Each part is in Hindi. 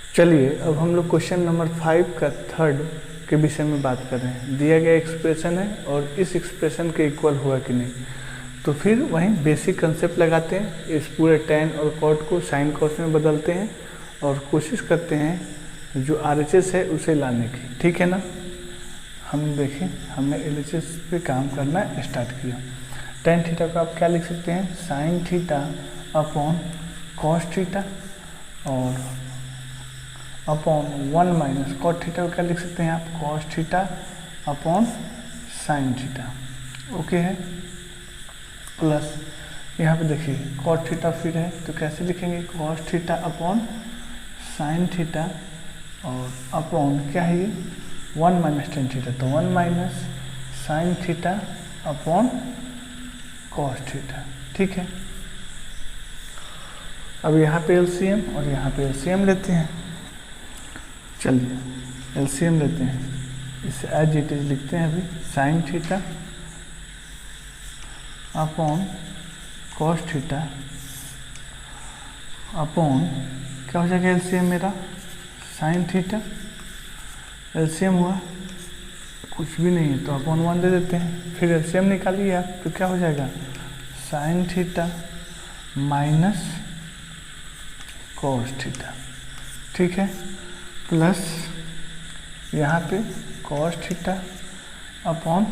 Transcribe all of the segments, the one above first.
चलिए अब हम लोग क्वेश्चन नंबर 5 का थर्ड के विषय में बात कर रहे हैं। दिया गया एक्सप्रेशन है और इस एक्सप्रेशन के इक्वल हुआ कि नहीं, तो फिर वहीं बेसिक कंसेप्ट लगाते हैं, इस पूरे tan और cot को sin cos में बदलते हैं और कोशिश करते हैं जो RHS है उसे लाने की। ठीक है ना। हम देखें, हमने LHS पे काम करना स्टार्ट किया। tan थीटा को आप क्या लिख सकते हैं, sin theta upon cos theta और अपॉन 1 माइनस cot थीटा को क्या लिख सकते हैं आप, cos theta upon sin theta. Okay है। प्लस यहाँ पे देखिए cot थीटा फिर है तो कैसे लिखेंगे, cos theta upon sin theta और अपॉन क्या है ये 1 माइनस tan थीटा, तो 1 minus sin theta upon cos theta. ठीक है। अब यहाँ पे LCM और यहाँ पे LCM लेते हैं। चलिए LCM लेते हैं, इसे एज इट इज लिखते हैं अभी, sin theta upon cos theta upon क्या हो जाएगा LCM मेरा, sin थीटा। LCM हुआ कुछ भी नहीं है तो अपॉन 1 दे देते हैं, फिर LCM निकालिए आप तो क्या हो जाएगा, sin theta minus cos theta. ठीक है। प्लस यहाँ पे cos theta upon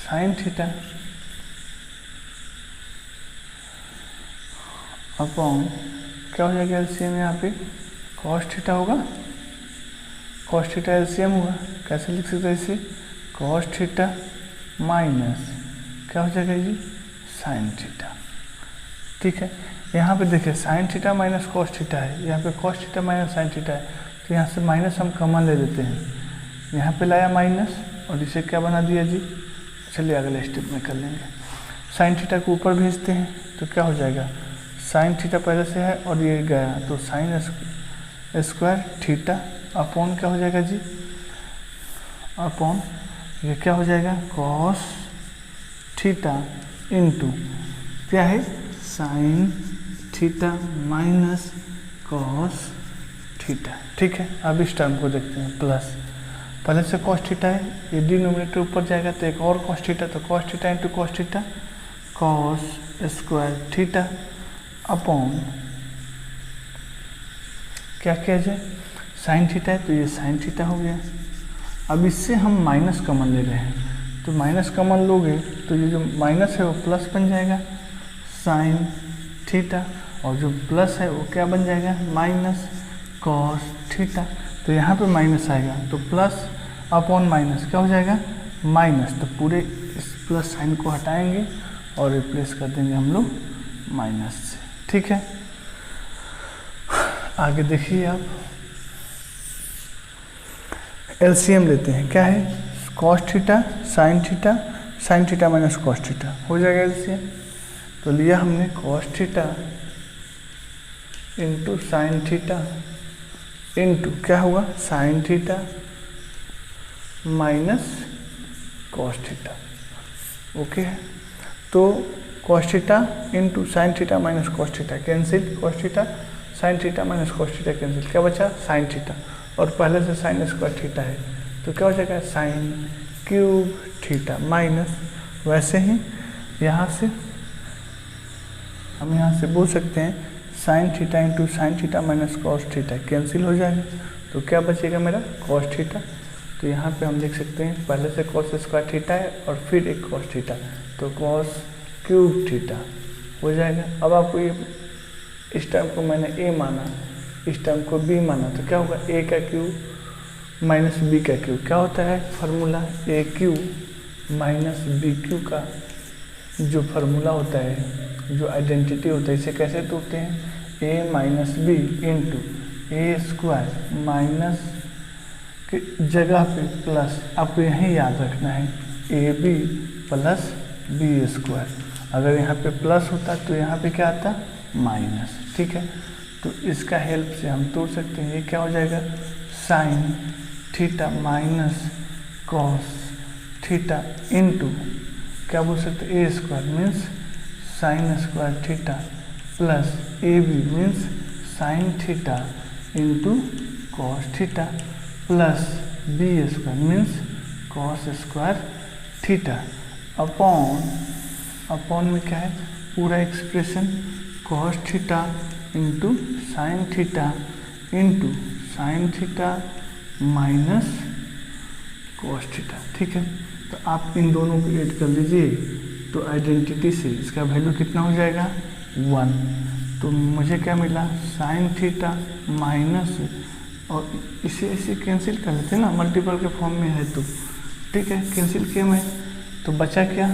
sin theta upon क्या हो जाएगा LCM, यहाँ पे cos थीटा होगा, cos थीटा LCM हुआ, कैसे लिख सकते हैं इसे, cos थीटा माइनस क्या हो जाएगा जी, sin थीटा। ठीक है। यहाँ पे देखिए sin theta minus cos theta है, यहाँ पे cos theta minus sin theta है, तो यहाँ से माइनस हम कॉमन ले लेते हैं, यहाँ पे लाया माइनस और इसे क्या बना दिया जी। चलिए अगले स्टेप में कर लेंगे। sin थीटा को ऊपर भेजते हैं तो क्या हो जाएगा, sin थीटा पहले से है और ये गया तो sin स्क्वायर थीटा अपॉन क्या हो जाएगा जी, अपॉन ये क्या हो जाएगा cos थीटा इंटू क्या है sin theta minus cos theta. ठीक है। अब इस टर्म को देखते हैं, प्लस पहले से cos थीटा है, ये डिनोमिनेटर ऊपर जाएगा तो एक और cos थीटा, तो cos theta into cos theta, cos square theta upon क्या किया जाए, sin थीटा है तो ये sin थीटा हो गया। अब इससे हम माइनस कॉमन ले रहे हैं, तो माइनस कॉमन लोगे तो ये जो माइनस है वो प्लस बन जाएगा sin थीटा, और जो प्लस है वो क्या बन जाएगा, माइनस cos थीटा। तो यहाँ पे माइनस आएगा तो प्लस अपॉन माइनस क्या हो जाएगा, माइनस, तो पूरे इस प्लस साइन को हटाएंगे और रिप्लेस कर देंगे हम लोग माइनस से। ठीक है। आगे देखिए आप, LCM लेते हैं, क्या है cos theta sin theta minus cos theta हो जाएगा LCM। तो लिया हमने cos theta into sine theta into क्या हुआ sin theta minus cos theta. Okay है। तो cos theta into sine theta minus cos theta cancel, cos theta sin theta minus cos theta cancel, क्या बचा sin थीटा, और पहले से sin स्क्वायर थीटा है तो क्या हो जाएगा sin क्यूब थीटा माइनस, वैसे ही यहाँ से हम यहाँ से बोल सकते हैं sin theta into sine theta minus cos theta cancel हो जाएगा, तो क्या बचेगा मेरा cos थीटा। तो यहाँ पे हम लिख सकते हैं पहले से cos स्क्वायर थीटा है और फिर एक cos थीटा, तो cos क्यूब थीटा हो जाएगा। अब आपको ये इस टर्म को मैंने a माना, इस टर्म को b माना, तो क्या होगा a का क्यूब माइनस b का क्यूब, क्या होता है formula, a cube minus b cube का जो फार्मूला होता है, जो आइडेंटिटी होता है, इसे कैसे तोड़ते हैं, a minus B into A square minus की जगह पे प्लस, आपको यही याद रखना है A B plus B square. अगर यहाँ पे प्लस होता तो यहाँ पे क्या आता माइनस। ठीक है। तो इसका हेल्प से हम तोड़ सकते हैं, ये क्या हो जाएगा sin theta minus cos theta into क्या बोल सकते हैं A square means sin square theta plus A B means sin theta into cos theta plus B square means cos square theta upon में क्या है पूरा expression cos theta into sine theta minus cos theta. ठीक है, तो आप इन दोनों को ऐड कर लीजिए तो आइडेंटिटी से इसका वैल्यू कितना हो जाएगा 1। तो मुझे क्या मिला साइन थीटा माइनस, और इसे ऐसे कैंसिल कर लेते हैं ना, मल्टीपल के फॉर्म में है तो ठीक है कैंसिल किया मैं, तो बचा क्या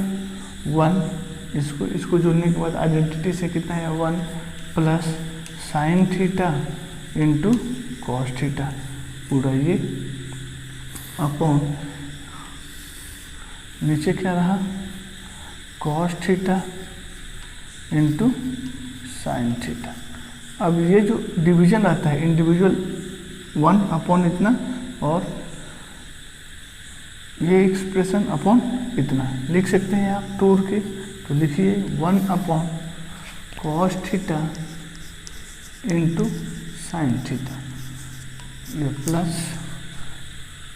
1। इसको जोड़ने के बाद आइडेंटिटी से कितना है 1 plus sine theta into cos theta पूरा ये अपॉन नीचे क्या रहा cos theta into sine theta. अब ये जो डिवीजन आता है इंडिविजुअल 1 अपॉन इतना और ये एक्सप्रेशन अपॉन इतना लिख सकते हैं आप तोड़ के, तो लिखिए 1 upon cos theta into sine theta, ये प्लस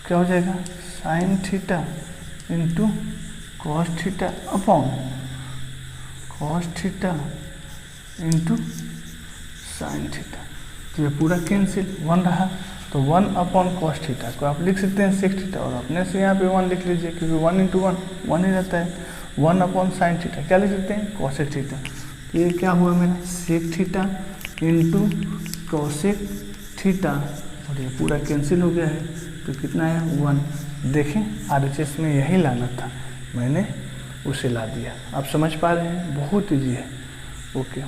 क्या हो जाएगा sine theta into cos theta upon cos theta into sine theta. तो ये पूरा कैंसिल 1 रहा, तो 1 अपॉन कॉस थीटा को आप लिख सकते हैं सेक थीटा, और अपने से यहाँ पे 1 लिख लीजिए क्योंकि 1 इंटू 1 ही रहता है। 1 अपॉन साइन थीटा क्या लिख सकते हैं कॉसेक थीटा। ये क्या हुआ मेरा sec theta into cosec theta, और ये पूरा कैंसिल हो गया है तो कितना है 1। देखें RHS में यही लाना था, मैंने उसे ला दिया। आप समझ पा रहे हैं, बहुत ईजी है। ओके।